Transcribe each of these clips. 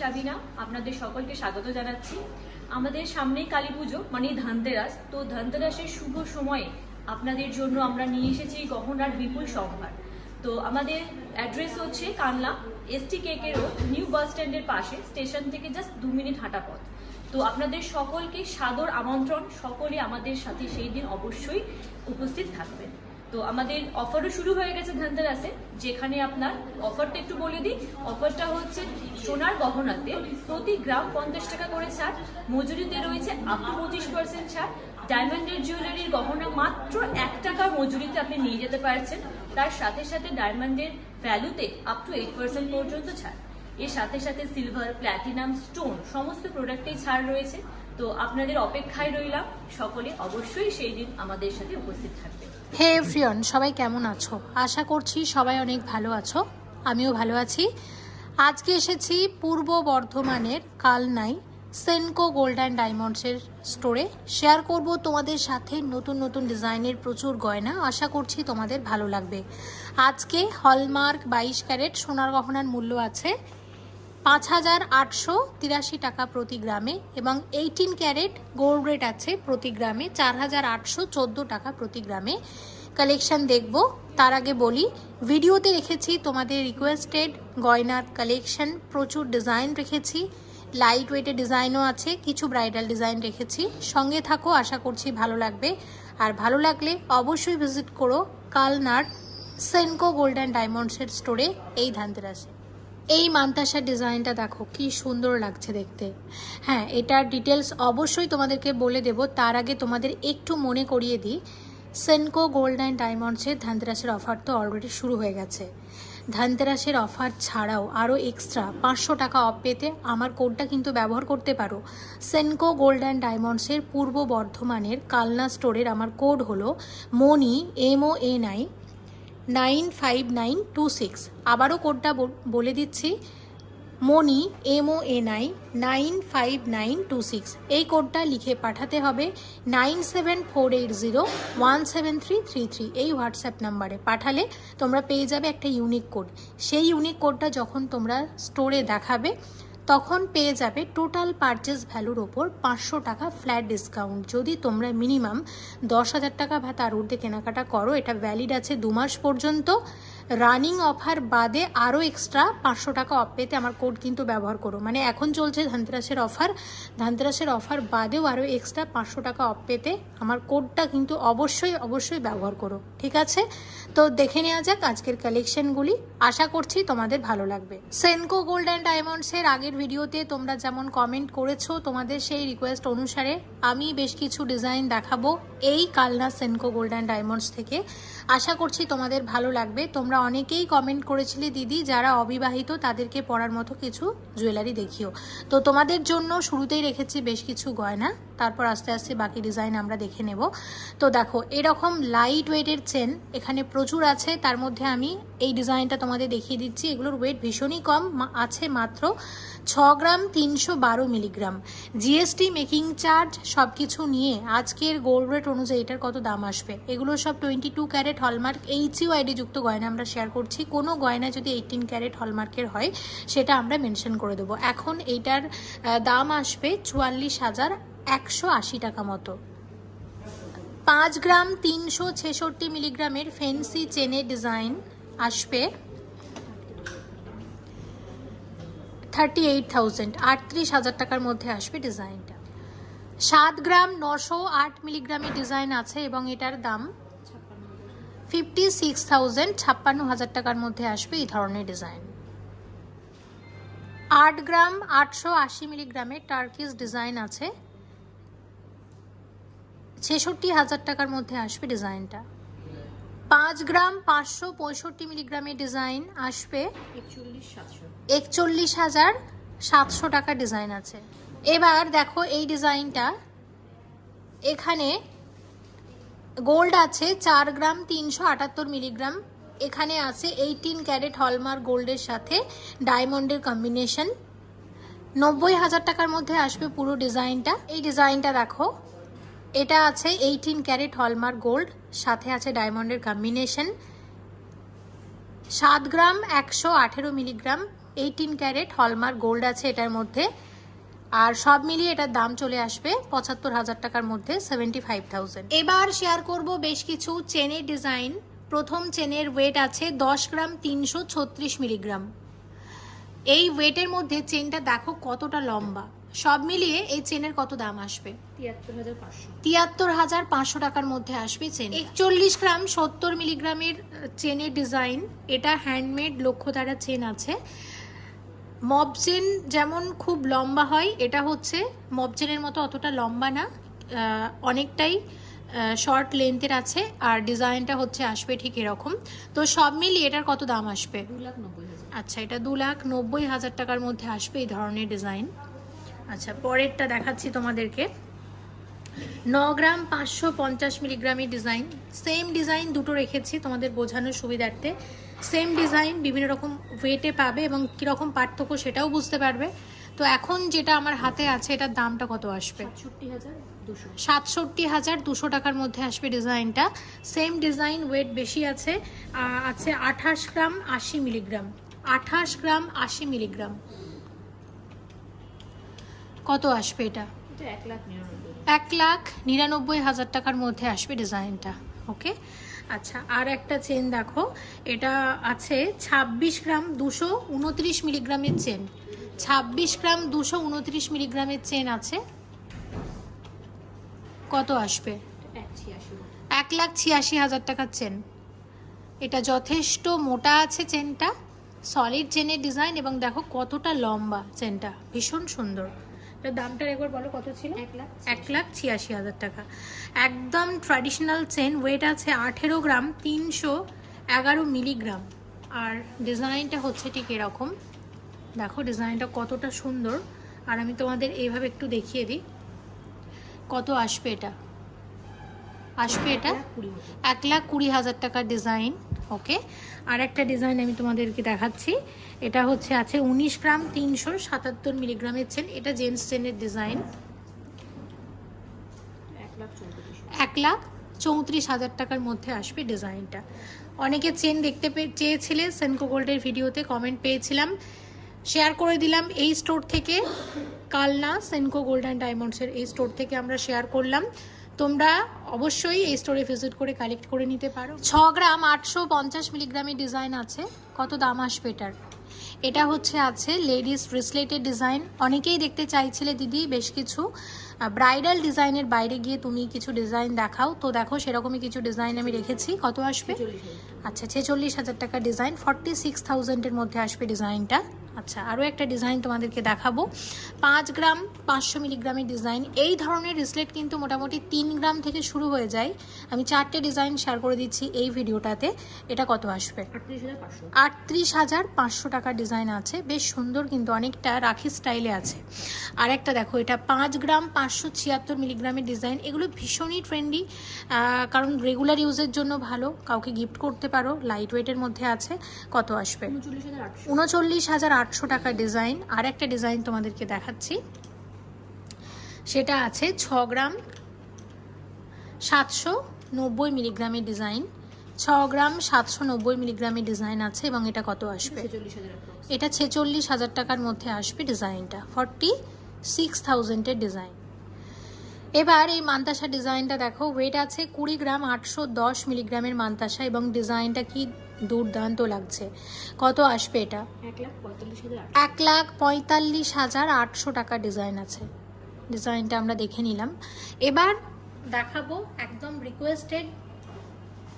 সাবিনা, আপনাদের সকলকে স্বাগত জানাচ্ছি। আমাদের সামনেই কালী পুজো মানে ধনতেরাস। তো ধনতেরাসের শুভ সময়ে আপনাদের জন্য আমরা নিয়ে এসেছি গহনার বিপুল সম্ভার। তো আমাদের অ্যাড্রেস হচ্ছে কানলা ST কেকে রোড, নিউ বাস স্ট্যান্ডের পাশে, স্টেশন থেকে জাস্ট 2 মিনিট হাঁটা পথ। তো আপনাদের সকলকে সাদর আমন্ত্রণ, সকলে আমাদের সাথে সেই দিন অবশ্যই উপস্থিত থাকবেন। তো আমাদের অফারও শুরু হয়ে গেছে ধনতেরাসে, যেখানে আপনার অফারটা একটু বলে দিই। অফারটা হচ্ছে সোনার গহনাতে প্রতি গ্রাম 50 টাকা করে ছাড়, মজুরিতে রয়েছে আপ টু 25% ছাড়। ডায়মন্ডের জুয়েলারির গহনা মাত্র 1 টাকার মজুরিতে আপনি নিয়ে যেতে পারছেন। তার সাথে সাথে ডায়মন্ডের ভ্যালুতে আপ টু 8% পর্যন্ত ছাড়। এর সাথে সাথে সিলভার, প্ল্যাটিনাম, স্টোন সমস্ত প্রোডাক্টেই ছাড় রয়েছে। তো আপনাদের অপেক্ষায় রইলাম, সকলে অবশ্যই সেই দিন আমাদের সাথে উপস্থিত থাকবে। হে এভরিওয়ান, সবাই কেমন আছো? আশা করছি সবাই অনেক ভালো আছো, আমিও ভালো আছি। আজকে এসেছি পূর্ব বর্ধমানের কালনায় সেনকো গোল্ড অ্যান্ড ডায়মন্ডসের স্টোরে। শেয়ার করব তোমাদের সাথে নতুন নতুন ডিজাইনের প্রচুর গয়না। আশা করছি তোমাদের ভালো লাগবে। আজকে হলমার্ক 22 ক্যারেট সোনার গহনার মূল্য আছে 5,883 টাকা প্রতি গ্রামে এবং 18 ক্যারেট গোল্ড রেট আছে প্রতি গ্রামে 4,814 টাকা প্রতি গ্রামে। কালেকশন দেখব, তার আগে বলি ভিডিওতে রেখেছি তোমাদের রিকোয়েস্টেড গয়নার কালেকশন, প্রচুর ডিজাইন রেখেছি, লাইট ওয়েটের ডিজাইনও আছে, কিছু ব্রাইডাল ডিজাইন রেখেছি। সঙ্গে থাকো, আশা করছি ভালো লাগবে। আর ভালো লাগলে অবশ্যই ভিজিট করো কালনার সেনকো গোল্ড অ্যান্ড ডায়মন্ডসের স্টোরে এই ধনতেরাসে। এই মান্তাসার ডিজাইনটা দেখো কি সুন্দর লাগছে দেখতে। হ্যাঁ, এটার ডিটেলস অবশ্যই তোমাদেরকে বলে দেব। তার আগে তোমাদের একটু মনে করিয়ে দিই, সেনকো গোল্ড অ্যান্ড ডায়মন্ডসের ধনতেরাসের অফার তো অলরেডি শুরু হয়ে গেছে। ধনতেরাসের অফার ছাড়াও আরও এক্সট্রা 500 টাকা অফ পেতে আমার কোডটা কিন্তু ব্যবহার করতে পারো। সেনকো গোল্ড অ্যান্ড ডায়মন্ডসের পূর্ব বর্ধমানের কালনা স্টোরের আমার কোড হলো মনি MONI 95926। আবারও কোডটা বলে দিচ্ছি, মনি MONI 95926। এই কোডটা লিখে পাঠাতে হবে 9748017333 এই হোয়াটসঅ্যাপ নাম্বারে। পাঠালে তোমরা পেয়ে যাবে একটা ইউনিক কোড। সেই ইউনিক কোডটা যখন তোমরা স্টোরে দেখাবে তখন পেয়ে যাবে টোটাল পারচেস ভ্যালুর ওপর 500 টাকা ফ্ল্যাট ডিসকাউন্ট। যদি তোমরা মিনিমাম 10,000 টাকা বা তার ঊর্ধ্বে কেনাকাটা করো, এটা ভ্যালিড আছে 2 মাস পর্যন্ত। রানিং অফার বাদে আরও এক্সট্রা 500 টাকা অফ পেতে আমার কোড কিন্তু ব্যবহার করো। মানে এখন চলছে ধনতেরাসের অফার, ধনতেরাসের অফার বাদেও আরও এক্সট্রা 500 টাকা অফ পেতে আমার কোডটা কিন্তু অবশ্যই ব্যবহার করো, ঠিক আছে? তো দেখে নেওয়া যাক আজকের কালেকশনগুলি। আশা করছি তোমাদের ভালো লাগবে। সেনকো গোল্ড অ্যান্ড ডায়মন্ডসের আগের ভিডিওতে তোমরা যেমন কমেন্ট করেছো, তোমাদের সেই রিকোয়েস্ট অনুসারে আমি বেশ কিছু ডিজাইন দেখাবো এই Kalna Senco gold and diamonds থেকে। আশা করছি তোমাদের ভালো লাগবে। তোমরা অনেকেই কমেন্ট করেছিলে দিদি যারা অবিবাহিত তাদেরকে পরার মতো কিছু জুয়েলারি দেখিও। তো তোমাদের জন্য শুরুতেই রেখেছি বেশ কিছু গয়না, তারপর আস্তে আস্তে বাকি ডিজাইন আমরা দেখে নেব। তো দেখো, এরকম লাইট ওয়েটের চেন এখানে প্রচুর আছে। তার মধ্যে আমি এই ডিজাইনটা তোমাদের দেখিয়ে দিচ্ছি। এগুলোর ওয়েট ভীষণই কম আছে, মাত্র 6 গ্রাম 312 মিলিগ্রাম। GST, মেকিং চার্জ সব কিছু নিয়ে আজকের গোল্ড রেট অনুযায়ী এটার কত দাম আসবে? এগুলো সব 22 ক্যারেট হলমার্ক HUID যুক্ত গয়না আমরা শেয়ার করছি। কোনো গয়না যদি 18 ক্যারেট হলমার্কের হয় সেটা আমরা মেনশন করে দেবো। এখন এইটার দাম আসবে 44,180 টাকা মতো। 5 গ্রাম 366 মিলিগ্রামের ফেন্সি চেনের ডিজাইন আসবে 38,000, 38,000 টাকার মধ্যে আসবে ডিজাইনটা। 7 গ্রাম 908 মিলিগ্রামের ডিজাইন আছে এবং এটার দাম 56,000, 56,000 টাকার মধ্যে আসবে এই ধরনের ডিজাইন। 8 গ্রাম 880 মিলিগ্রামের টার্কিস ডিজাইন আছে, 66,000 টাকার মধ্যে আসবে ডিজাইনটা। 5 গ্রাম 565 মিলিগ্রামের ডিজাইন আসবে 41,700 টাকার ডিজাইন আছে। এবার দেখো এই ডিজাইনটা, এখানে গোল্ড আছে 4 গ্রাম 378 মিলিগ্রাম। এখানে আছে 18 ক্যারেট হলমার্ক গোল্ডের সাথে ডায়মন্ডের কম্বিনেশন। 90,000 টাকার মধ্যে আসবে পুরো ডিজাইনটা। এই ডিজাইনটা দেখো, এটা আছে 18 ক্যারেট হলমার্ক গোল্ড, সাথে আছে ডায়মন্ডের কম্বিনেশন। 7 গ্রাম 118 মিলিগ্রাম 18 ক্যারেট হলমার্ক গোল্ড আছে এটার মধ্যে। আর সব মিলিয়ে এটার দাম চলে আসবে 75,000 টাকার মধ্যে, 75,000। এবার শেয়ার করব বেশ কিছু চেনের ডিজাইন। প্রথম চেনের ওয়েট আছে 10 গ্রাম 336 মিলিগ্রাম। এই ওয়েটের মধ্যে চেনটা দেখো কতটা লম্বা। সব মিলিয়ে এই চেনের কত দাম আসবে? 73,500 টাকার মধ্যে আসবে চেন। 41 গ্রাম 70 মিলিগ্রামের চেনের ডিজাইন। এটা হ্যান্ডমেড লক্ষ্যধারা চেন আছে। মব চেন যেমন খুব লম্বা হয়, এটা হচ্ছে মব চেনের মতো অতটা লম্বা না, অনেকটাই শর্ট লেন্থের আছে। আর ডিজাইনটা হচ্ছে আসবে ঠিক এরকম। তো সব মিলিয়ে এটার কত দাম আসবে? 2,90,000। আচ্ছা, এটা 2,90,000 টাকার মধ্যে আসবে এই ধরনের ডিজাইন। আচ্ছা, পরেরটা দেখাচ্ছি তোমাদেরকে। 9 গ্রাম 550 মিলিগ্রামের ডিজাইন। সেম ডিজাইন দুটো রেখেছি তোমাদের বোঝানোর সুবিধার্থে। সেম ডিজাইন বিভিন্ন রকম ওয়েটে পাবে এবং কীরকম পার্থক্য সেটাও বুঝতে পারবে। তো এখন যেটা আমার হাতে আছে এটার দামটা কত আসবে? 67,200 টাকার মধ্যে আসবে ডিজাইনটা। সেম ডিজাইন, ওয়েট বেশি আছে। আছে 28 গ্রাম 80 মিলিগ্রাম। 28 গ্রাম 80 মিলিগ্রাম কত আসবে এটা? 1,99,000 টাকার মধ্যে আসবে ডিজাইনটা। ওকে, আচ্ছা, আর একটা চেন দেখো। এটা আছে 26 গ্রাম 229 মিলিগ্রামের চেন। 26 গ্রাম 229 মিলিগ্রামের চেন আছে, কত আসবে? 1,86,000 টাকার চেন। এটা যথেষ্ট মোটা আছে চেনটা, সলিড চেনের ডিজাইন এবং দেখো কতটা লম্বা চেনটা, ভীষণ সুন্দর। দামটা একবার বলো কত ছিল? 1,86,000 টাকা। একদম ট্র্যাডিশনাল চেন। ওয়েট আছে 18 গ্রাম 311 মিলিগ্রাম। আর ডিজাইনটা হচ্ছে ঠিক এরকম। দেখো ডিজাইনটা কতটা সুন্দর। আর আমি তোমাদের এইভাবে একটু দেখিয়ে দিই কত আসবে এটা। আসবে এটা 1,20,000 টাকার ডিজাইন। ওকে, আর একটা ডিজাইন আমি তোমাদেরকে দেখাচ্ছি। এটা হচ্ছে আছে 19 গ্রাম 377 মিলিগ্রামের চেন। এটা জেন্টস চেনের ডিজাইন। 1,34,000 টাকার মধ্যে আসবে ডিজাইনটা। অনেকে চেন দেখতে চেয়েছিলে, সেনকো গোল্ডের ভিডিওতে কমেন্ট পেয়েছিলাম, শেয়ার করে দিলাম এই স্টোর থেকে। কালনা সেনকো গোল্ড অ্যান্ড ডায়মন্ডসের এই স্টোর থেকে আমরা শেয়ার করলাম। তোমরা অবশ্যই এই স্টোরে ভিজিট করে কালেক্ট করে নিতে পারো। 6 গ্রাম 850 মিলিগ্রামের ডিজাইন আছে, কত দাম আসবে এটার? এটা হচ্ছে আছে লেডিস ব্রেসলেটের ডিজাইন। অনেকেই দেখতে চাইছিলে দিদি বেশ কিছু ব্রাইডাল ডিজাইনের বাইরে গিয়ে তুমি কিছু ডিজাইন দেখাও, তো দেখো সেরকমই কিছু ডিজাইন আমি রেখেছি। কত আসবে? আচ্ছা, 46,000 টাকার ডিজাইন। 46,000-এর মধ্যে আসবে ডিজাইনটা। আচ্ছা, আরও একটা ডিজাইন তোমাদেরকে দেখাবো। 5 গ্রাম 500 মিলিগ্রামের ডিজাইন। এই ধরনের ব্রেসলেট কিন্তু মোটামুটি 3 গ্রাম থেকে শুরু হয়ে যায়। আমি 4টে ডিজাইন শেয়ার করে দিচ্ছি এই ভিডিওটাতে। এটা কত আসবে? 38,500 টাকার ডিজাইন আছে, বেশ সুন্দর কিন্তু অনেকটা রাখি স্টাইলে আছে। আর একটা দেখো, এটা 5 গ্রাম 576 মিলিগ্রামের ডিজাইন। এগুলো ভীষণই ট্রেন্ডি, কারণ রেগুলার ইউজের জন্য ভালো, কাউকে গিফট করতে পারো। লাইট ওয়েটের মধ্যে আছে, কত আসবে? 39,800 টাকার ডিজাইন। আর একটা ডিজাইন তোমাদেরকে দেখাচ্ছি, সেটা আছে 6 গ্রাম 790 মিলিগ্রামের ডিজাইন। 6 গ্রাম 790 মিলিগ্রামের ডিজাইন আছে এবং এটা কত আসবে? এটা 46,000 টাকার মধ্যে আসবে ডিজাইনটা। 46,000-এর ডিজাইন। এবার এই মান্তাসা ডিজাইনটা দেখো। ওয়েট আছে 20 গ্রাম 810 মিলিগ্রামের মান্তাসা এবং ডিজাইনটা কি দুর্দান্ত লাগছে। কত আসবে এটা? 1,45,800 টাকার ডিজাইন আছে। ডিজাইনটা আমরা দেখে নিলাম। এবার দেখাবো একদম রিকোয়েস্টেড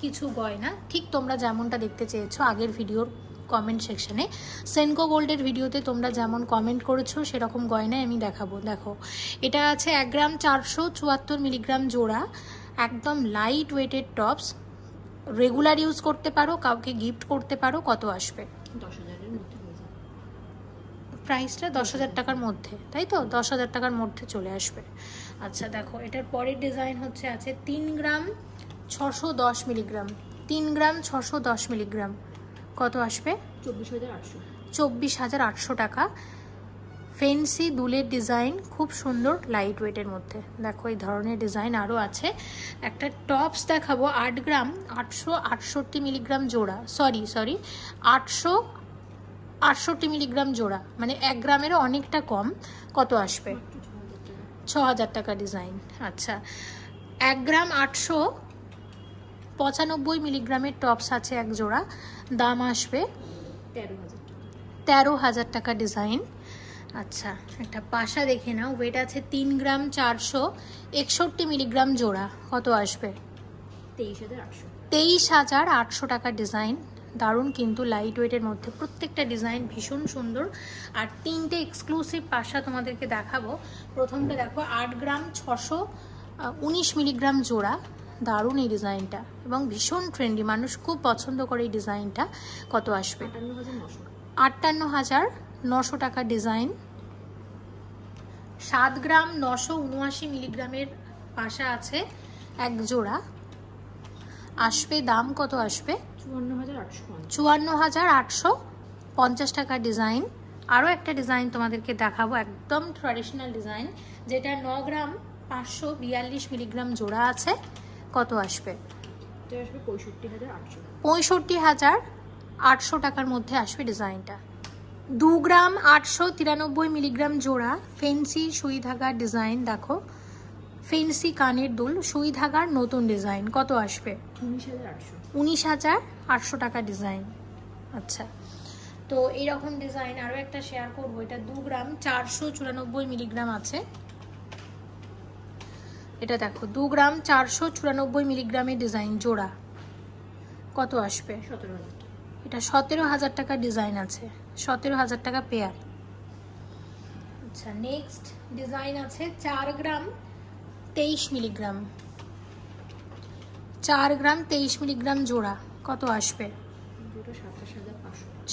কিছু গয়না, ঠিক তোমরা যেমনটা দেখতে চেয়েছো আগের ভিডিওর কমেন্ট সেকশনে। সেনকো গোল্ডের ভিডিওতে তোমরা যেমন কমেন্ট করেছো সেরকম গয়নায় আমি দেখাবো। দেখো, এটা আছে 1 গ্রাম 474 মিলিগ্রাম জোড়া, একদম light weighted tops. Regular use করতে পারো, কাউকে গিফট করতে পারো। কত আসবে? 10,000-এর মধ্যে হয়ে যাবে। প্রাইসটা 10,000 টাকার মধ্যে, তাই তো? 10,000 টাকার মধ্যে চলে আসবে। আচ্ছা দেখো, এটার পরের ডিজাইন হচ্ছে আছে 3 গ্রাম 610 মিলিগ্রাম। 3 গ্রাম 610 মিলিগ্রাম কত আসবে? 24,800 টাকা। ফেন্সি দুলের ডিজাইন, খুব সুন্দর লাইট ওয়েটের মধ্যে। দেখো এই ধরনের ডিজাইন আরও আছে। একটা টপস দেখাবো 8 গ্রাম 868 মিলিগ্রাম জোড়া। সরি 800 68 মিলিগ্রাম জোড়া, মানে 1 গ্রামেরও অনেকটা কম। কত আসবে? 6000 টাকা ডিজাইন। আচ্ছা, 1 গ্রাম 895 মিলিগ্রামের টপস আছে এক জোড়া, দাম আসবে 13,000 টাকা ডিজাইন। আচ্ছা, একটা পাশা দেখে নাও, ওয়েট আছে 3 গ্রাম 461 মিলিগ্রাম জোড়া, কত আসবে? 23,800 টাকা ডিজাইন। দারুণ কিন্তু, লাইট ওয়েটের মধ্যে প্রত্যেকটা ডিজাইন ভীষণ সুন্দর। আর 3টে এক্সক্লুসিভ পাশা তোমাদেরকে দেখাবো। প্রথমটা দেখো, 8 গ্রাম 619 মিলিগ্রাম জোড়া, দারুণ এই ডিজাইনটা এবং ভীষণ ট্রেন্ডি, মানুষ খুব পছন্দ করে এই ডিজাইনটা। কত আসবে? 58,900 টাকা ডিজাইন। 7 গ্রাম 979 মিলিগ্রামের পাশা আছে এক জোড়া, আসবে দাম কত আসবে? 54,850 টাকা ডিজাইন। আরও একটা ডিজাইন তোমাদেরকে দেখাবো, একদম ট্র্যাডিশনাল ডিজাইন, যেটা 9 গ্রাম 542 মিলিগ্রাম জোড়া আছে। কত আসবে? 65,800 টাকার মধ্যে আসবে ডিজাইনটা। 2 গ্রাম 893 মিলিগ্রাম জোড়া ফেন্সি সুই ধাগার ডিজাইন, দেখো ফেন্সি কানের দুল সুই ধাগার নতুন ডিজাইন, কত আসবে? 19,800 টাকা ডিজাইন। আচ্ছা, তো এইরকম ডিজাইন আরও একটা শেয়ার করবো, এটা 2 গ্রাম 494 মিলিগ্রাম আছে। এটা দেখো 2 গ্রাম 494 মিলিগ্রামের ডিজাইন জোড়া, কত আসবে? 17,000। এটা 17,000 টাকা ডিজাইন আছে, 17,000 টাকা পেয়ার। আচ্ছা, নেক্সট ডিজাইন আছে 4 গ্রাম 23 মিলিগ্রাম, 4 গ্রাম 23 মিলিগ্রাম জোড়া, কত আসবে?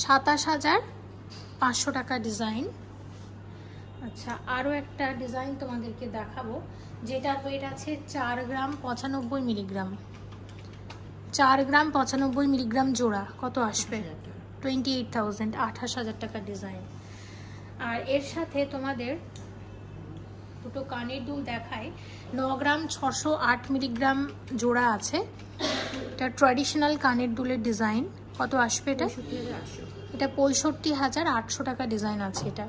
27,500 টাকা ডিজাইন। আচ্ছা, আরও একটা ডিজাইন তোমাদেরকে দেখাবো, যেটার ওয়েট আছে 4 গ্রাম 95 মিলিগ্রাম, 4 গ্রাম 95 মিলিগ্রাম জোড়া, কত আসবে? 28,000, 28,000 টাকা ডিজাইন। আর এর সাথে তোমাদের দুটো কানের দুল দেখায়, 9 গ্রাম 608 মিলিগ্রাম জোড়া আছে, এটা ট্র্যাডিশনাল কানের দুলের ডিজাইন, কত আসবে এটা? এটা 65,800 টাকা ডিজাইন আছে, এটা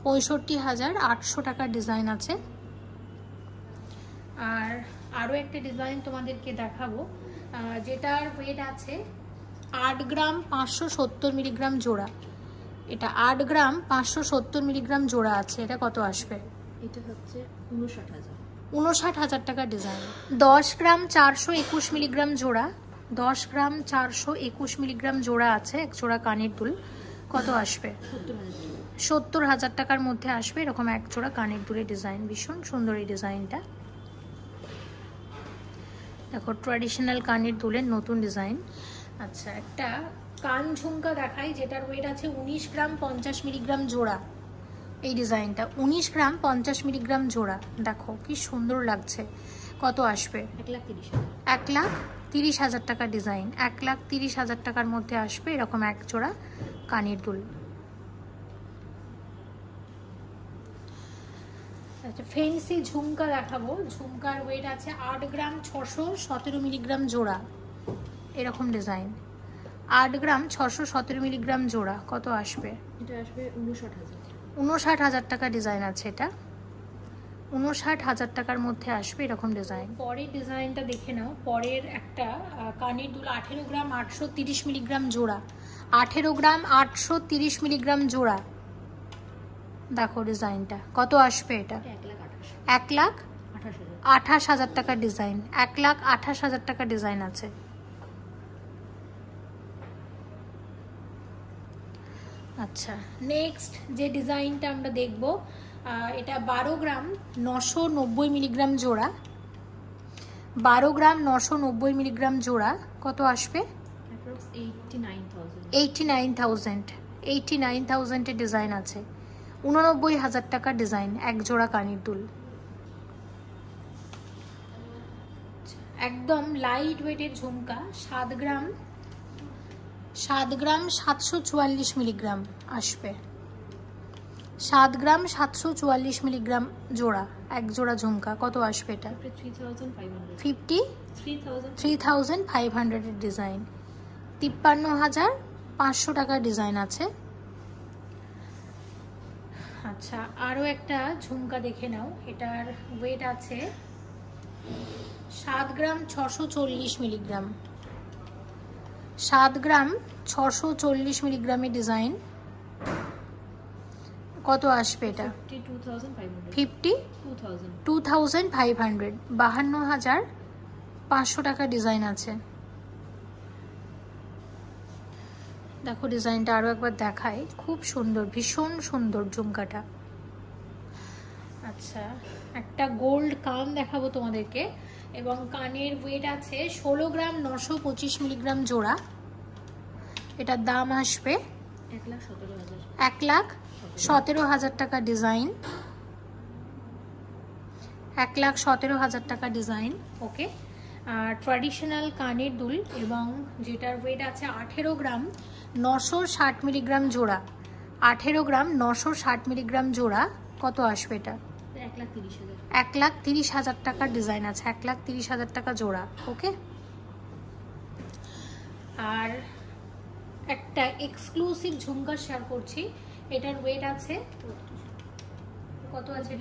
65,800 টাকার ডিজাইন আছে। আর আরও একটা ডিজাইন তোমাদেরকে দেখাবো, যেটার ওয়েট আছে 8 গ্রাম 570 মিলিগ্রাম জোড়া, এটা 8 গ্রাম 570 মিলিগ্রাম জোড়া আছে, এটা কত আসবে? এটা হচ্ছে 59,000। 59,000 টাকা ডিজাইন। 10 গ্রাম 421 মিলিগ্রাম জোড়া, 10 গ্রাম 421 মিলিগ্রাম জোড়া আছে এক জোড়া কানের দুল, কত আসবে? 70,000 টাকার মধ্যে আসবে এরকম এক জোড়া কানের দুলের ডিজাইন, ভীষণ সুন্দর এই ডিজাইনটা। দেখো ট্র্যাডিশনাল কানের দুলের নতুন ডিজাইন। আচ্ছা, একটা কান ঝুমকা দেখাই, যেটার ওয়েট আছে 19 গ্রাম 50 মিলিগ্রাম জোড়া। এই ডিজাইনটা 19 গ্রাম 50 মিলিগ্রাম জোড়া, দেখো কি সুন্দর লাগছে, কত আসবে? 1,30,000 টাকা ডিজাইন, 1,30,000 টাকার মধ্যে আসবে এরকম এক জোড়া কানের দুল। আচ্ছা, ফেন্সি ঝুমকা দেখাবো, ঝুমকার ওয়েট আছে 8 গ্রাম 617 মিলিগ্রাম জোড়া, এরকম ডিজাইন 8 গ্রাম 617 মিলিগ্রাম জোড়া, কত আসবে? এটা আসবে 59,000। 59,000 টাকা ডিজাইন আছে, এটা 59,000 টাকার মধ্যে আসবে এরকম ডিজাইন। পরের ডিজাইনটা দেখে নাও, পরের একটা কানের দুল 18 গ্রাম 830 মিলিগ্রাম জোড়া, 18 গ্রাম 830 মিলিগ্রাম জোড়া, দেখো ডিজাইনটা কত আসবে? এটা 1,28,000 টাকার ডিজাইন, 1,28,000 টাকা ডিজাইন আছে। আচ্ছা, নেক্সট যে ডিজাইনটা আমরা দেখব, এটা 12 গ্রাম 990 মিলিগ্রাম জোড়া, 12 গ্রাম 990 মিলিগ্রাম জোড়া, কত আসবে? 89,000 এর ডিজাইন আছে, 89,000 টাকার ডিজাইন এক জোড়া কানের দুল, একদম লাইট ওয়েটের ঝুমকা। 7 গ্রাম 744 মিলিগ্রাম আসবে, 7 গ্রাম 744 মিলিগ্রাম জোড়া এক জোড়া ঝুমকা, কত আসবে? এটা 53,500 এর ডিজাইন, 53,500 টাকার ডিজাইন আছে। আচ্ছা, আরও একটা ঝুমকা দেখে নাও। এটার ওয়েট আছে 7 গ্রাম 640 মিলিগ্রাম। 7 গ্রাম 640 মিলিগ্রামের ডিজাইন। কত আসবে এটা? 52,500, 52,500 টাকা ডিজাইন আছে। দেখো ডিজাইনটা আরও একবার দেখায়, খুব সুন্দর, ভীষণ সুন্দর ঝুমকাটা। আচ্ছা, একটা গোল্ড কান দেখাবো তোমাদেরকে, এবং কানের ওয়েট আছে 16 গ্রাম 925 মিলিগ্রাম জোড়া। এটার দাম আসবে 1,17,000 টাকা ডিজাইন। 1,17,000 টাকা ডিজাইন। ওকে, আর ট্র্যাডিশনাল কানের দুল, এবং যেটার ওয়েট আছে 18 গ্রাম 960 মিলিগ্রাম জোড়া। 18 গ্রাম 960 মিলিগ্রাম জোড়া। কত আসবে এটা? 1,30,000 টাকার ডিজাইন আছে। 1,30,000 টাকা জোড়া। ওকে, আর একটা এক্সক্লুসিভ ঝুমকা শেয়ার করছি। এটার ওয়েট আছে কত আছে?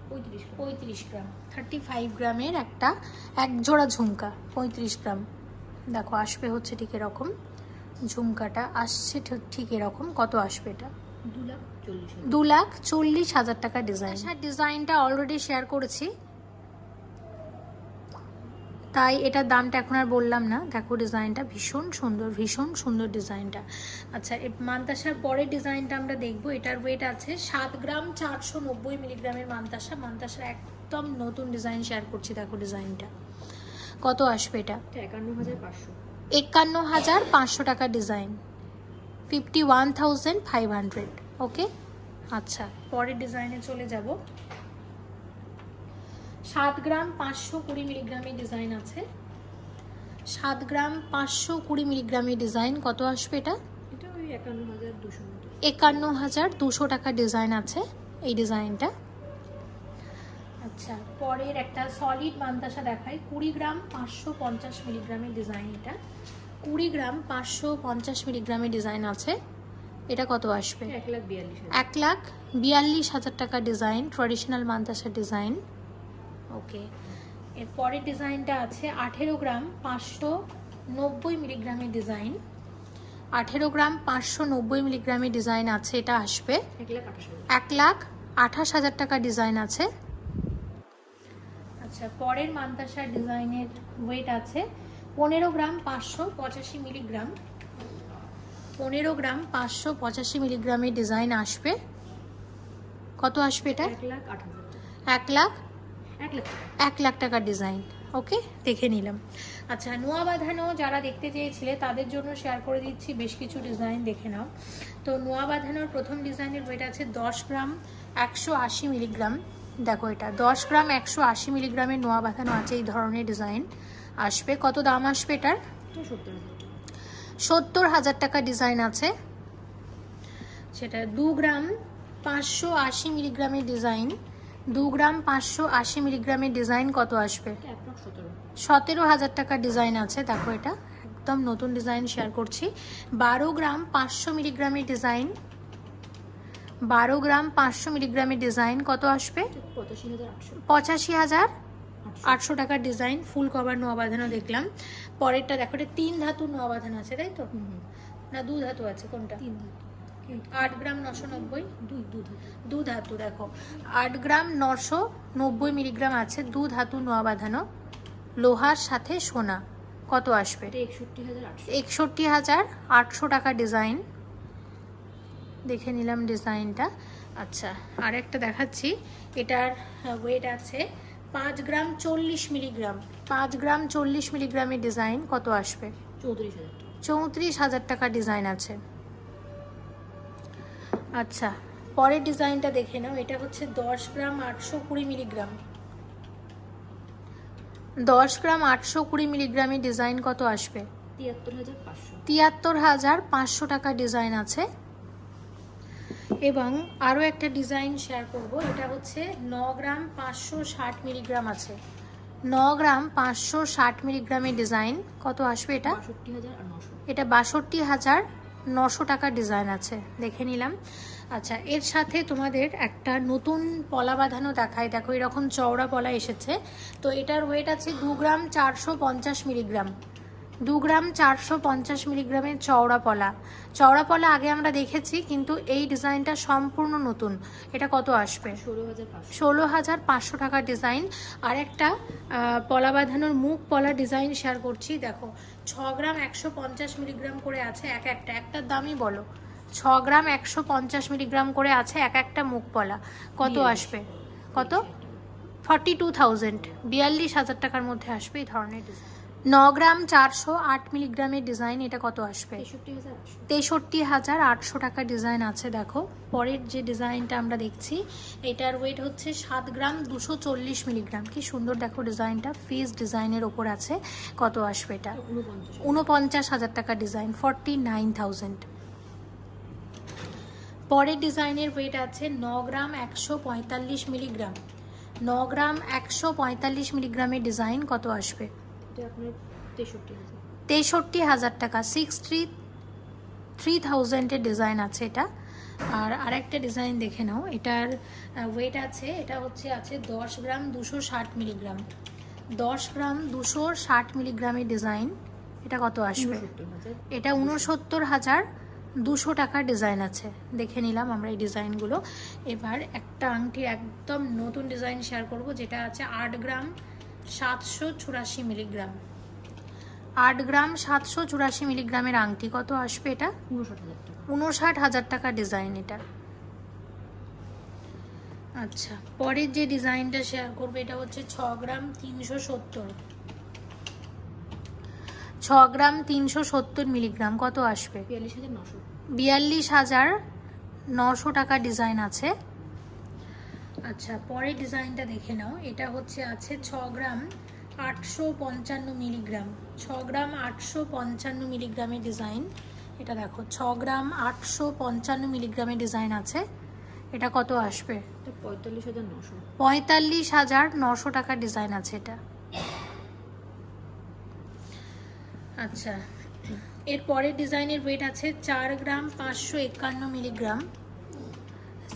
35 গ্রাম। 35 গ্রামের এক জোড়া ঝুমকা, 35 গ্রাম। দেখো আসবে হচ্ছে ঠিক এরকম, ঝুমকাটা আসছে ঠিক এরকম। কত আসবে এটা? 2,40,000 টাকা ডিজাইন। ডিজাইনটা অলরেডি শেয়ার করেছি, তাই এটার দামটা এখন আর বললাম না। দেখো ডিজাইনটা ভীষণ সুন্দর, ভীষণ সুন্দর ডিজাইনটা। আচ্ছা, মান্তাসার পরের ডিজাইনটা আমরা দেখবো। এটার ওয়েট আছে 7 গ্রাম 490 মিলিগ্রামের মান্তাসা। মান্তাসার একদম নতুন ডিজাইন শেয়ার করছি। দেখো ডিজাইনটা কত আসবে এটা? 51,500 টাকা ডিজাইন। 51,500। ওকে, আচ্ছা পরের ডিজাইনে চলে যাব। 7 গ্রাম 520 মিলিগ্রামের ডিজাইন আছে। 7 গ্রাম 520 মিলিগ্রামের ডিজাইন। কত আসবে এটা? 51,200 টাকা ডিজাইন আছে এই ডিজাইনটা। আচ্ছা, পরের একটা সলিড মান্তাসা দেখাই। 20 গ্রাম 550 মিলিগ্রামের ডিজাইন। এটা 20 গ্রাম 550 মিলিগ্রামের ডিজাইন আছে। এটা কত আসবে? 1,42,000 টাকা ডিজাইন, ট্র্যাডিশনাল মান্তাসা ডিজাইন। ওকে, এর পরের ডিজাইনটা আছে 18 গ্রাম 590 মিলিগ্রামের ডিজাইন। 18 গ্রাম 590 মিলিগ্রামের ডিজাইন আছে। এটা আসবে 1,28,000 টাকা ডিজাইন আছে। আচ্ছা, পরের মান্তাসার ডিজাইনের ওয়েট আছে 15 গ্রাম 585 মিলিগ্রাম। 15 গ্রাম 585 মিলিগ্রামের ডিজাইন আসবে। কত আসবে এটা? 1,00,000 টাকা ডিজাইন। ওকে, দেখে নিলাম। আচ্ছা, নোয়া বাঁধানো যারা দেখতে চেয়েছিলে তাদের জন্য শেয়ার করে দিচ্ছি বেশ কিছু ডিজাইন, দেখে নাও। তো নোয়া বাঁধানোর প্রথম ডিজাইনের ওয়েট আছে 10 গ্রাম 180 মিলিগ্রাম। দেখো এটা 10 গ্রাম 180 মিলিগ্রামের নোয়া বাঁধানো আছে। এই ধরনের ডিজাইন আসবে। কত দাম আসবে এটার? 70,000 টাকা ডিজাইন আছে। সেটা 2 গ্রাম 580 মিলিগ্রামের ডিজাইন। 2 গ্রাম 580 মিলিগ্রামের ডিজাইন। কত আসবে? 17,000 টাকা ডিজাইন আছে। দেখো এটা একদম নতুন ডিজাইন শেয়ার করছি। 12 গ্রাম 500 মিলিগ্রামের ডিজাইন। 12 গ্রাম 500 মিলিগ্রামের ডিজাইন। কত আসবে? 85,800 টাকার ডিজাইন। ফুল কভার নোয়া বাঁধানো দেখলাম। পরেরটা দেখো, এটা 3 ধাতু নোয়া বাঁধানো আছে, তাই তো? না 2 ধাতু আছে। কোনটা? 8 গ্রাম 990। 2 ধাতু। দেখো 8 গ্রাম 990 মিলিগ্রাম আছে। 2 ধাতু নোয়া বাঁধানো, লোহার সাথে সোনা। কত আসবে? 61,800 টাকা ডিজাইন। দেখে নিলাম ডিজাইনটা। আচ্ছা, আর একটা দেখাচ্ছি। এটার ওয়েট আছে 5 গ্রাম 40 মিলিগ্রাম। 5 গ্রাম 40 মিলিগ্রামের ডিজাইন। কত আসবে? 34,000 টাকা ডিজাইন আছে। আচ্ছা, পরের ডিজাইনটা দেখে নাও। এটা হচ্ছে 10 গ্রাম 820 মিলিগ্রাম। 10 গ্রাম 820 মিলিগ্রামের ডিজাইন। কত আসবে? 73,500 টাকা ডিজাইন আছে। এবং আরও একটা ডিজাইন শেয়ার করব। এটা হচ্ছে 9 গ্রাম 560 মিলিগ্রাম আছে। 9 গ্রাম 560 মিলিগ্রামের ডিজাইন। কত আসবে এটা? এটা 62,900 টাকা ডিজাইন আছে। দেখে নিলাম। আচ্ছা, এর সাথে তোমাদের একটা নতুন পলা বাঁধানো দেখায়। দেখো এরকম চওড়া পলা এসেছে। তো এটার ওয়েট আছে 2 গ্রাম 450 মিলিগ্রাম। 2 গ্রাম 450 মিলিগ্রামের চওড়া পলা। চওড়া পলা আগে আমরা দেখেছি, কিন্তু এই ডিজাইনটা সম্পূর্ণ নতুন। এটা কত আসবে? 16,500 টাকা ডিজাইন। আর একটা পলা বাঁধানোর মুখ পলা ডিজাইন শেয়ার করছি। দেখো 6 গ্রাম 150 মিলিগ্রাম করে আছে একটার দামই বলো। 6 গ্রাম 150 মিলিগ্রাম করে আছে একটা মুখ পলা। কত আসবে? কত? 42,000, 42,000 টাকার মধ্যে আসবে এই ধরনের ডিজাইন। 9 গ্রাম 408 মিলিগ্রামের ডিজাইন, এটা কত আসবে? 63,800 টাকা ডিজাইন আছে। দেখো পরের যে ডিজাইনটা আমরা দেখছি, এটার ওয়েট হচ্ছে 7 গ্রাম 240 মিলিগ্রাম। কি সুন্দর দেখো ডিজাইনটা, ফ্রিজ ডিজাইনের ওপর আছে। কত আসবে এটা? 49,000 টাকা ডিজাইন, 49,000। পরের ডিজাইনের ওয়েট আছে 9 গ্রাম 145 মিলিগ্রাম। 9 গ্রাম 145 মিলিগ্রামের ডিজাইন কত আসবে? 63,000 টাকা, 63,000 এর ডিজাইন আছে এটা। আর আরেকটা ডিজাইন দেখে নাও, এটার ওয়েট আছে, এটা হচ্ছে 10 গ্রাম 260 মিলিগ্রাম। 10 গ্রাম 260 মিলিগ্রামের ডিজাইন, এটা কত আসবে? এটা 69,200 টাকার ডিজাইন আছে। দেখে নিলাম আমরা এই ডিজাইনগুলো। এবার একটা আংটি একদম নতুন ডিজাইন শেয়ার করব, যেটা আছে 8 গ্রাম 784 মিলিগ্রাম। 8 গ্রাম 784 মিলিগ্রামের আংটি কত আসবে? এটা 59,000 টাকা ডিজাইন এটা। আচ্ছা, পরের যে ডিজাইনটা শেয়ার করবে, এটা হচ্ছে 6 গ্রাম 370। 6 গ্রাম 370 মিলিগ্রাম কত আসবে? 42,900 টাকা ডিজাইন আছে। আচ্ছা, পরের ডিজাইনটা দেখে নাও, এটা হচ্ছে 6 গ্রাম 855 মিলিগ্রাম। 6 গ্রাম 855 মিলিগ্রামের ডিজাইন, এটা দেখো 6 গ্রাম 855 মিলিগ্রামের ডিজাইন আছে। এটা কত আসবে? 45,900 টাকার ডিজাইন আছে এটা। আচ্ছা, এর পরের ডিজাইনের ওয়েট আছে 4 গ্রাম 551 মিলিগ্রাম।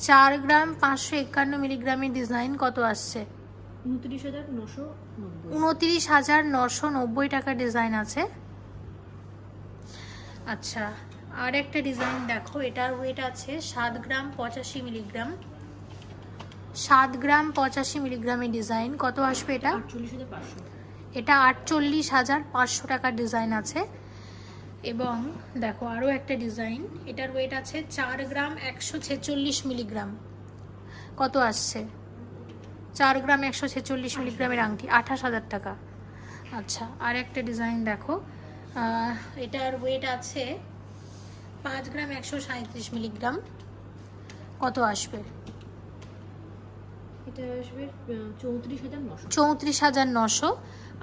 4 গ্রাম 551 মিলিগ্রামের ডিজাইন কত আসছে? 29,990 টাকা ডিজাইন আছে। আচ্ছা, আর একটা ডিজাইন দেখো, এটার ওয়েট আছে 7 গ্রাম 85 মিলিগ্রাম। 7 গ্রাম 85 মিলিগ্রামের ডিজাইন কত আসবে? এটা 48,500 টাকার ডিজাইন আছে। এবং দেখো আরও একটা ডিজাইন, এটার ওয়েট আছে 4 গ্রাম 146 মিলিগ্রাম। কত আসছে? 4 গ্রাম 146 মিলিগ্রামের আংটি, 28,000 টাকা। আচ্ছা, আর একটা ডিজাইন দেখো, এটার ওয়েট আছে 5 গ্রাম 137 মিলিগ্রাম। কত আসবে? এটা আসবে 34,900।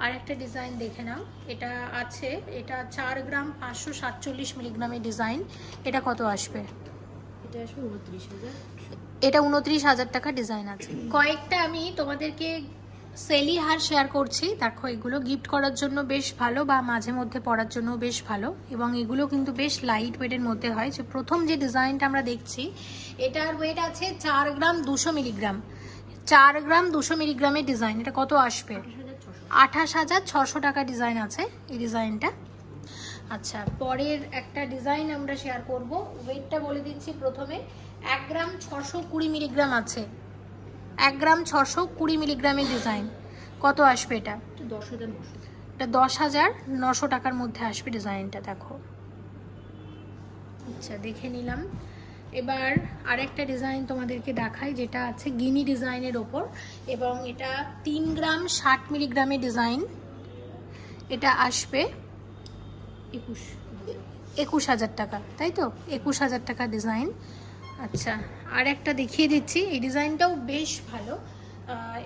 আর একটা ডিজাইন দেখে নাও, এটা আছে, এটা 4 গ্রাম 547 মিলিগ্রামের ডিজাইন, এটা কত আসবে? এটা আসবে 29,000। এটা 29,000 টাকা ডিজাইন আছে। কয়েকটা আমি তোমাদেরকে সেলি হার শেয়ার করছি। দেখো এগুলো গিফট করার জন্য বেশ ভালো, বা মাঝে মধ্যে পরার জন্য বেশ ভালো, এবং এগুলো কিন্তু বেশ লাইট ওয়েটের মধ্যে হয়। যে প্রথম যে ডিজাইনটা আমরা দেখছি, এটার ওয়েট আছে 4 গ্রাম 200 মিলিগ্রাম। 4 গ্রাম 200 মিলিগ্রামের ডিজাইন, এটা কত আসবে? 28,600 টাকা ডিজাইন আছে এই ডিজাইনটা। আচ্ছা, পরের একটা ডিজাইন আমরা শেয়ার করব। ওয়েটটা বলে দিচ্ছি প্রথমে, 1 গ্রাম 620 মিলিগ্রাম আছে। 1 গ্রাম 620 মিলিগ্রামের ডিজাইন কত আসবে? এটা 10,900। এটা 10,900 টাকার মধ্যে আসবে ডিজাইনটা। দেখো, আচ্ছা দেখে নিলাম। এবার আরেকটা ডিজাইন তোমাদেরকে দেখাই, যেটা আছে গিনি ডিজাইনের ওপর, এবং এটা 3 গ্রাম 60 মিলিগ্রামের ডিজাইন। এটা আসবে 21,000 টাকা, তাই তো? 21,000 টাকা ডিজাইন। আচ্ছা, আর একটা দেখিয়ে দিচ্ছি, এই ডিজাইনটাও বেশ ভালো।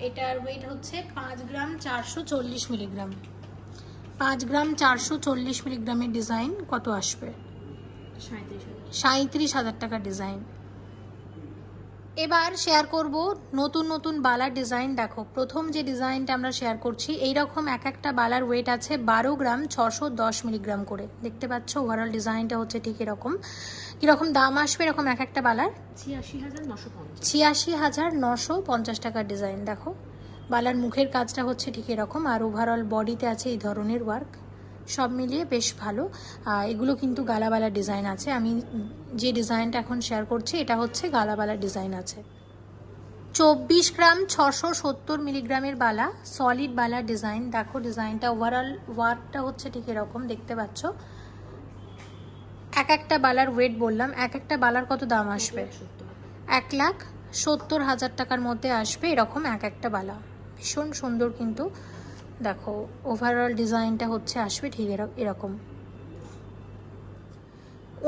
এটার ওয়েট হচ্ছে 5 গ্রাম 440 মিলিগ্রাম। 5 গ্রাম 440 মিলিগ্রামের ডিজাইন কত আসবে? 37,000 টাকা ডিজাইন। এবার শেয়ার করব নতুন নতুন বালার ডিজাইন। দেখো প্রথম যে ডিজাইনটা আমরা শেয়ার করছি, এইরকম এক একটা বালার ওয়েট আছে 12 গ্রাম 610 মিলিগ্রাম করে। দেখতে পাচ্ছ ওভারঅল ডিজাইনটা হচ্ছে ঠিক এরকম। কীরকম দাম আসবে এরকম এক একটা বালার? 86,950 টাকার ডিজাইন। দেখো বালার মুখের কাজটা হচ্ছে ঠিক এরকম, আর ওভারঅল বডিতে আছে এই ধরনের ওয়ার্ক। সব মিলিয়ে বেশ ভালো। এগুলো কিন্তু গালাবালা ডিজাইন আছে। আমি যে ডিজাইনটা এখন শেয়ার করছি এটা হচ্ছে গালাবালা ডিজাইন আছে। 24 গ্রাম 670 মিলিগ্রামের বালা, সলিড বালার ডিজাইন। দেখো ডিজাইনটা ওভারঅল ওয়ার্কটা হচ্ছে ঠিক এরকম, দেখতে পাচ্ছ। এক একটা বালার ওয়েট বললাম, এক একটা বালার কত দাম আসবে? 1,70,000 টাকার মধ্যে আসবে এরকম এক একটা বালা। ভীষণ সুন্দর কিন্তু। দেখো ওভারঅল ডিজাইনটা হচ্ছে আসবে ঠিক এরকম।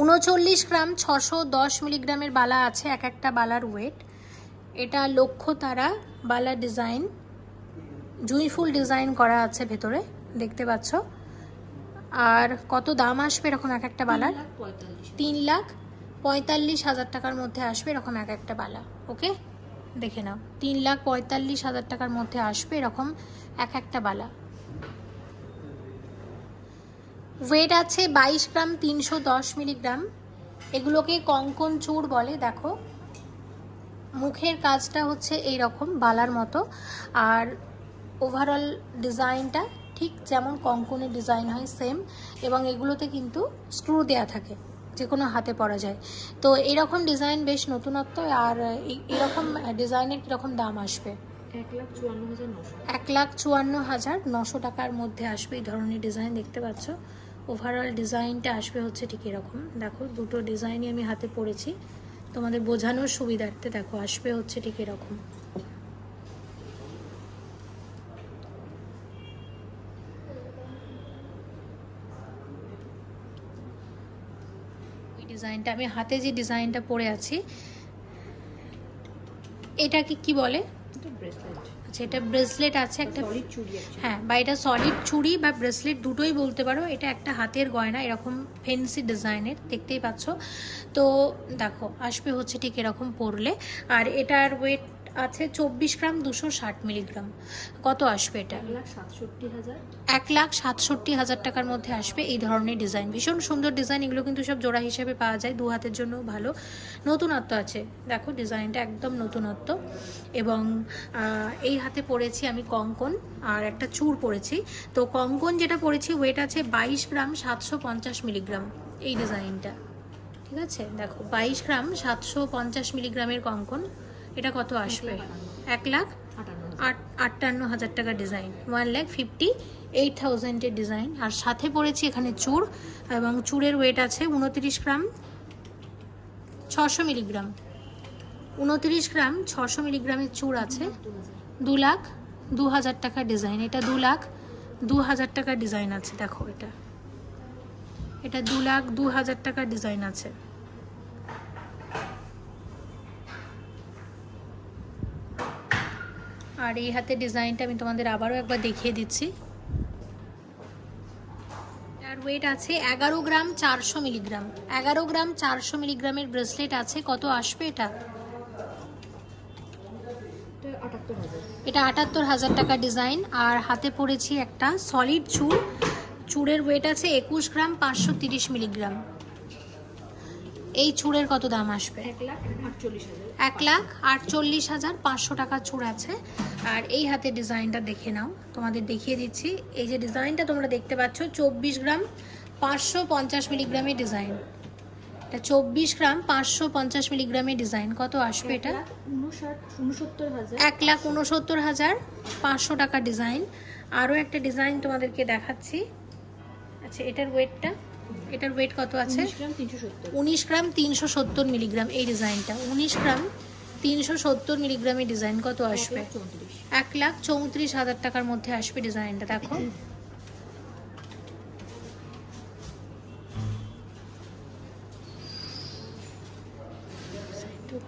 39 গ্রাম 610 মিলিগ্রামের বালা আছে এক একটা বালার ওয়েট। এটা লক্ষ্য তারা বালা ডিজাইন, জুঁইফুল ডিজাইন করা আছে ভেতরে, দেখতে পাচ্ছ। আর কত দাম আসবে এরকম এক একটা বালার? 3,45,000 টাকার মধ্যে আসবে এরকম এক একটা বালা। ওকে দেখে নাও, 3,45,000 টাকার মধ্যে আসবে এরকম এক একটা বালা। ওয়েট আছে 22 গ্রাম 310 মিলিগ্রাম। এগুলোকে কঙ্কন চূড় বলে। দেখো মুখের কাজটা হচ্ছে এই রকম বালার মতো, আর ওভারঅল ডিজাইনটা ঠিক যেমন কঙ্কনের ডিজাইন হয় সেম, এবং এগুলোতে কিন্তু স্ক্রু দেয়া থাকে, যে কোনো হাতে পরা যায়। তো এরকম ডিজাইন বেশ নতুনত্ব। আর এরকম ডিজাইনের কীরকম দাম আসবে? 1,54,900 টাকার মধ্যে আসবে এই ধরনের ডিজাইন। দেখতে পাচ্ছ ওভারঅল ডিজাইনটা আসবে হচ্ছে ঠিক এরকম। দেখো দুটো ডিজাইনই আমি হাতে পরেছি তোমাদের বোঝানোর সুবিধার্থে। দেখো আসবে হচ্ছে ঠিক এরকম। এই ডিজাইনটা আমি হাতে যে ডিজাইনটা পরে আছি এটাকে কি বলে? আচ্ছা এটা ব্রেসলেট আছে একটা, হ্যাঁ, বা এটা সলিড চুড়ি বা ব্রেসলেট দুটোই বলতে পারো। এটা একটা হাতের গয়না এরকম ফেন্সি ডিজাইনের, দেখতেই পাচ্ছ। তো দেখো আসবে হচ্ছে ঠিক এরকম পরলে। আর এটার ওয়েট আছে 24 গ্রাম 260 মিলিগ্রাম। কত আসবে এটা? 1,67,000 টাকার মধ্যে আসবে এই ধরনের ডিজাইন। ভীষণ সুন্দর ডিজাইন। এগুলো কিন্তু সব জোড়া হিসেবে পাওয়া যায়, দু হাতের জন্য ভালো। নতুনত্ব আছে, দেখো ডিজাইনটা একদম নতুনত্ব। এবং এই হাতে পরেছি আমি কঙ্কন, আর একটা চূড় পরেছি। তো কঙ্কন যেটা পরেছি ওয়েট আছে 22 গ্রাম 750 মিলিগ্রাম এই ডিজাইনটা, ঠিক আছে। দেখো 22 গ্রাম 750 মিলিগ্রামের কঙ্কন। এটা কত আসবে? 1,58,000 টাকা ডিজাইন, 1,58,000 ডিজাইন। আর সাথে পড়েছি এখানে চূড়, এবং চূড়ের ওয়েট আছে 29 গ্রাম 600 মিলিগ্রাম। 29 গ্রাম 600 মিলিগ্রামের চূড় আছে। 2,02,000 টাকা ডিজাইন। এটা 2,02,000 টাকা ডিজাইন আছে। দেখো এটা 2,02,000 টাকা ডিজাইন আছে। আর এই হাতে ডিজাইনটা আমি তোমাদের আবারও একবার দেখিয়ে দিচ্ছি। আর ওয়েট আছে 11 গ্রাম 400 মিলিগ্রাম। 11 গ্রাম 400 মিলিগ্রামের ব্রেসলেট আছে। কত আসবে এটা? এটা 78,000 টাকা ডিজাইন। আর হাতে পড়েছি একটা সলিড চূড়। চূড়ের ওয়েট আছে 21 গ্রাম 530 মিলিগ্রাম। এই চূড়ের কত দাম আসবে? 1,48,500 টাকা চূড় আছে। আর এই হাতে ডিজাইনটা দেখে নাও, তোমাদের দেখিয়ে দিচ্ছি। এই যে ডিজাইনটা তোমরা দেখতে পাচ্ছ 24 গ্রাম 550 মিলিগ্রামের ডিজাইন। এটা 24 গ্রাম 550 মিলিগ্রামের ডিজাইন। কত আসবে এটা? 1,69,500 টাকা ডিজাইন। আরও একটা ডিজাইন তোমাদেরকে দেখাচ্ছি। আচ্ছা এটার ওয়েট কত আছে? 19 গ্রাম 370 মিলিগ্রাম এই ডিজাইনটা। 19 গ্রাম 370 মিলিগ্রামের ডিজাইন। কত আসবে? 1,34,000 টাকার মধ্যে আসবে ডিজাইনটা। দেখো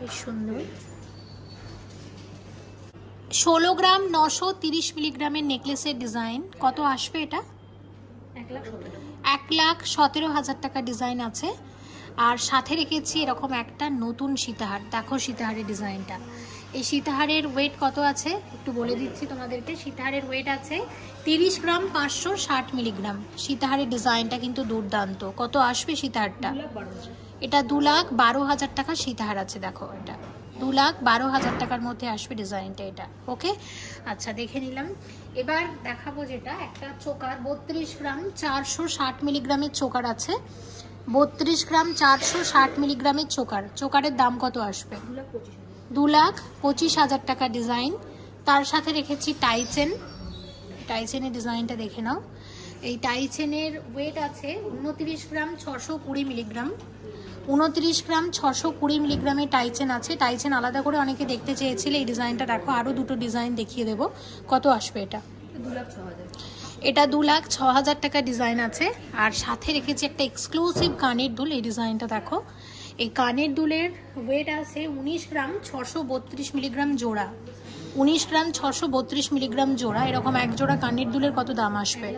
বেশ সুন্দর। 16 গ্রাম 930 মিলিগ্রামের নেকলেসের ডিজাইন। কত আসবে এটা? 1,17,000 টাকা ডিজাইন আছে। আর সাথে রেখেছি এরকম একটা নতুন সীতাহার। দেখো সীতাহারের ডিজাইনটা। এই সীতাহারের ওয়েট কত আছে একটু বলে দিচ্ছি তোমাদেরকে। সীতাহারের ওয়েট আছে 30 গ্রাম 560 মিলিগ্রাম। সীতাহারের ডিজাইনটা কিন্তু দুর্দান্ত। কত আসবে সীতাহারটা? এটা 2,12,000 টাকা সীতাহার আছে। দেখো এটা 2,12,000 টাকার মধ্যে আসবে ডিজাইনটা এটা। ওকে, আচ্ছা দেখে নিলাম। এবার দেখাবো যেটা একটা চোকার 32 গ্রাম 460 মিলিগ্রামের চোকার আছে। 32 গ্রাম 460 মিলিগ্রামের চোকার। চোকারের দাম কত আসবে? 2,25,000 টাকা ডিজাইন। তার সাথে রেখেছি টাইচেন। টাইচেনের ডিজাইনটা দেখে নাও। এই টাইচেনের ওয়েট আছে 29 গ্রাম 620 মিলিগ্রাম। 29 গ্রাম 620 মিলিগ্রামের টাইচেন আছে। টাইচেন আলাদা করে অনেকে দেখতে চেয়েছিল। এই ডিজাইনটা দেখো, আরও দুটো ডিজাইন দেখিয়ে দেবো। কত আসবে এটা? 2,06,000। এটা 2,06,000 টাকা ডিজাইন আছে। আর সাথে রেখেছি একটা এক্সক্লুসিভ কানের দুল। এই ডিজাইনটা দেখো। এই কানের দুলের ওয়েট আছে 19 গ্রাম 632 মিলিগ্রাম জোড়া। 19 গ্রাম 632 মিলিগ্রাম জোড়া। এরকম এক জোড়া কানের দুলের কত দাম আসবে?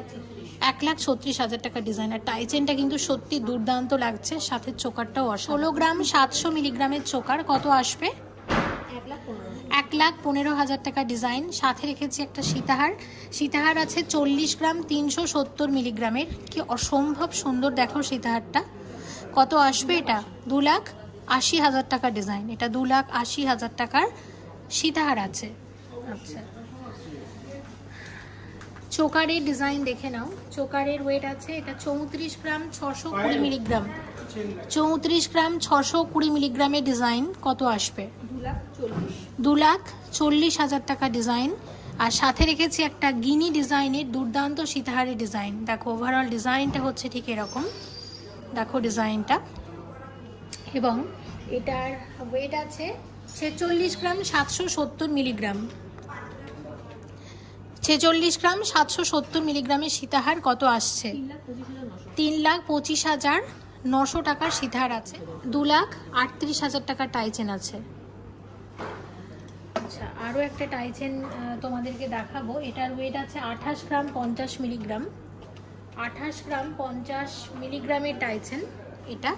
1,36,000 টাকা ডিজাইন। আর টাইচেনটা কিন্তু সত্যি দুর্দান্ত লাগছে, সাথে চোকারটাও 16 গ্রাম 700 মিলিগ্রামের চোকার। কত আসবে? 1,15,000 টাকা ডিজাইন। সাথে রেখেছি একটা সীতাহার। সীতাহার আছে 40 গ্রাম 370 মিলিগ্রামের। কি অসম্ভব সুন্দর দেখো সীতাহারটা। কত আসবে এটা? 2,80,000 টাকা ডিজাইন। এটা 2,80,000 টাকার সীতাহার আছে। আচ্ছা, চোকারের ডিজাইন দেখে নাও। চোকারের ওয়েট আছে এটা 34 গ্রাম 620 মিলিগ্রাম। 34 গ্রাম 620 মিলিগ্রামের ডিজাইন। কত আসবে? 2,40,000 টাকা ডিজাইন। আর সাথে রেখেছি একটা গিনি ডিজাইনের দুর্দান্ত সীতাহারের ডিজাইন। দেখো ওভারঅল ডিজাইনটা হচ্ছে ঠিক এরকম। দেখো ডিজাইনটা। এবং এটার ওয়েট আছে 46 গ্রাম 770 মিলিগ্রাম। 46 গ্রাম 770 মিলিগ্রামের সীতাহার। কত আসছে? 3,25,900 টাকার সীতাহার আছে। 2,38,000 টাকার টাইচেন আছে। আচ্ছা, আরও একটা টাইচেন তোমাদেরকে দেখাবো। এটার ওয়েট আছে 28 গ্রাম 50 মিলিগ্রাম। 28 গ্রাম 50 মিলিগ্রামের টাইচেন। এটা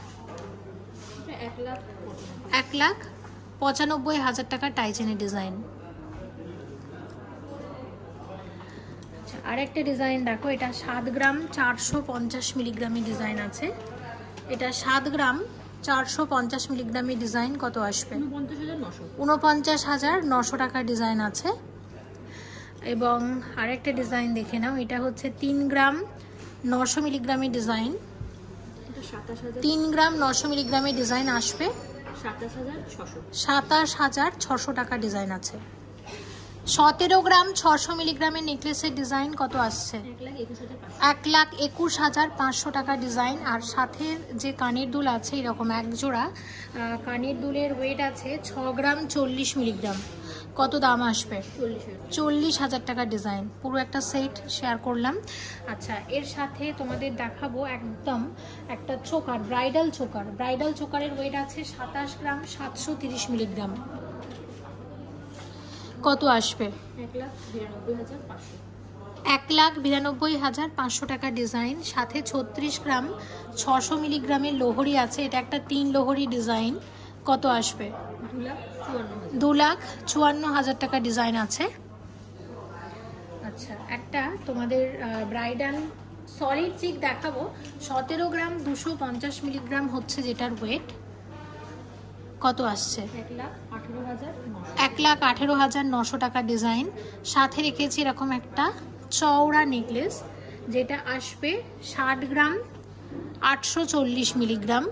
1,95,000 টাকার টাইচেনের ডিজাইন। আচ্ছা, আর একটা ডিজাইন দেখো। এটা 7 গ্রাম 450 মিলিগ্রামের ডিজাইন আছে। এটা 7 গ্রাম 450 মিলিগ্রামের ডিজাইন। কত আসবে? 49,900 টাকার ডিজাইন আছে। এবং আরেকটা ডিজাইন দেখে নাও। এটা হচ্ছে 3 গ্রাম 900 মিলিগ্রামের ডিজাইন। 3 গ্রাম 900 মিলিগ্রামের ডিজাইন আসবে 27,600 টাকা ডিজাইন আছে। 17 গ্রাম 600 মিলিগ্রামের নেকলেসের ডিজাইন কত আসছে? 1,21,500 টাকা ডিজাইন। আর সাথে যে কানের দুল আছে এরকম এক জোড়া কানের দুলের ওয়েট আছে 6 গ্রাম 40 মিলিগ্রাম। কত দাম আসবে? 40,000 টাকা ডিজাইন। পুরো একটা সেট শেয়ার করলাম। আচ্ছা, এর সাথে তোমাদের দেখাবো একদম একটা চোকার, ব্রাইডাল চোকার। ব্রাইডাল চোকারের ওয়েট আছে 27 গ্রাম 730 মিলিগ্রাম। কত আসবে? 1,92,500 টাকা ডিজাইন। সাথে 36 গ্রাম 600 মিলিগ্রামের লোহরি আছে। এটা একটা 3 লোহরি ডিজাইন। কত আসবে? 2,54,000 টাকা ডিজাইন আছে। আচ্ছা, একটা তোমাদের ব্রাইডাল সলিড চিক দেখাবো। 17 গ্রাম 250 মিলিগ্রাম হচ্ছে যেটার ওয়েট। কত আসছে? 1,18,900 টাকা ডিজাইন। সাথে রেখেছি এরকম একটা চওড়া নেকলেস, যেটা আসবে 60 গ্রাম 840 মিলিগ্রাম।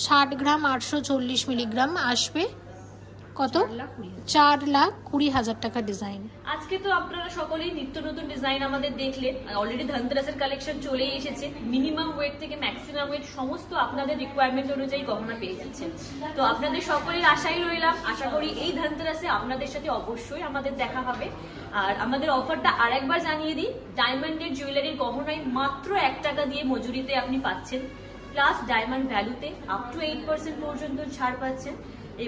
60 গ্রাম 840 মিলিগ্রাম আসবে কত? 4,20,000 টাকা ডিজাইন। আজকে তো আপনারা সকলেই নিত্য নতুন ডিজাইন আমাদের দেখলেন। অলরেডি ধনতেরাসের কালেকশন চলেই এসেছে। মিনিমাম ওয়েট থেকে ম্যাক্সিমাম ওয়েট সমস্ত আপনাদের রিকোয়ারমেন্ট অনুযায়ী গহনা পেয়ে যাচ্ছেন। তো আপনাদের সকলের আশাই রইলাম। আশা করি এই ধনতেরাসে আপনাদের সাথে অবশ্যই আমাদের দেখা হবে। আর আমাদের অফারটা আরেকবার জানিয়ে দিই। ডায়মন্ডের জুয়েলারির গহনায় মাত্র 1 টাকা দিয়ে মজুরিতে আপনি পাচ্ছেন, প্লাস ডায়মন্ড ভ্যালুতে আপ টু 8% পর্যন্ত ছাড় পাচ্ছেন,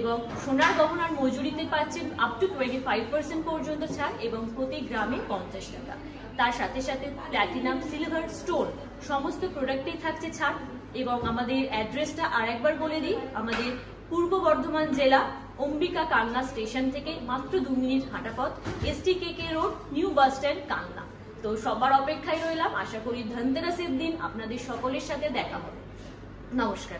এবং সোনার গহনার মজুরিতে পাচ্ছেন আপ টু 25% পর্যন্ত ছাড়, এবং প্রতি গ্রামে 50 টাকা। তার সাথে সাথে প্ল্যাটিনাম, সিলভার, স্টোন সমস্ত প্রোডাক্টেই থাকছে ছাড়। এবং আমাদের অ্যাড্রেসটা আরেকবার বলে দিই, আমাদের পূর্ব বর্ধমান জেলা অম্বিকা কালনা স্টেশন থেকে মাত্র 2 মিনিট হাঁটা পথ, STKK road, new bus stand, Kalna. তো সবার অপেক্ষায় রইলাম। আশা করি ধনতেরাসের দিন আপনাদের সকলের সাথে দেখা হবে। নমস্কার।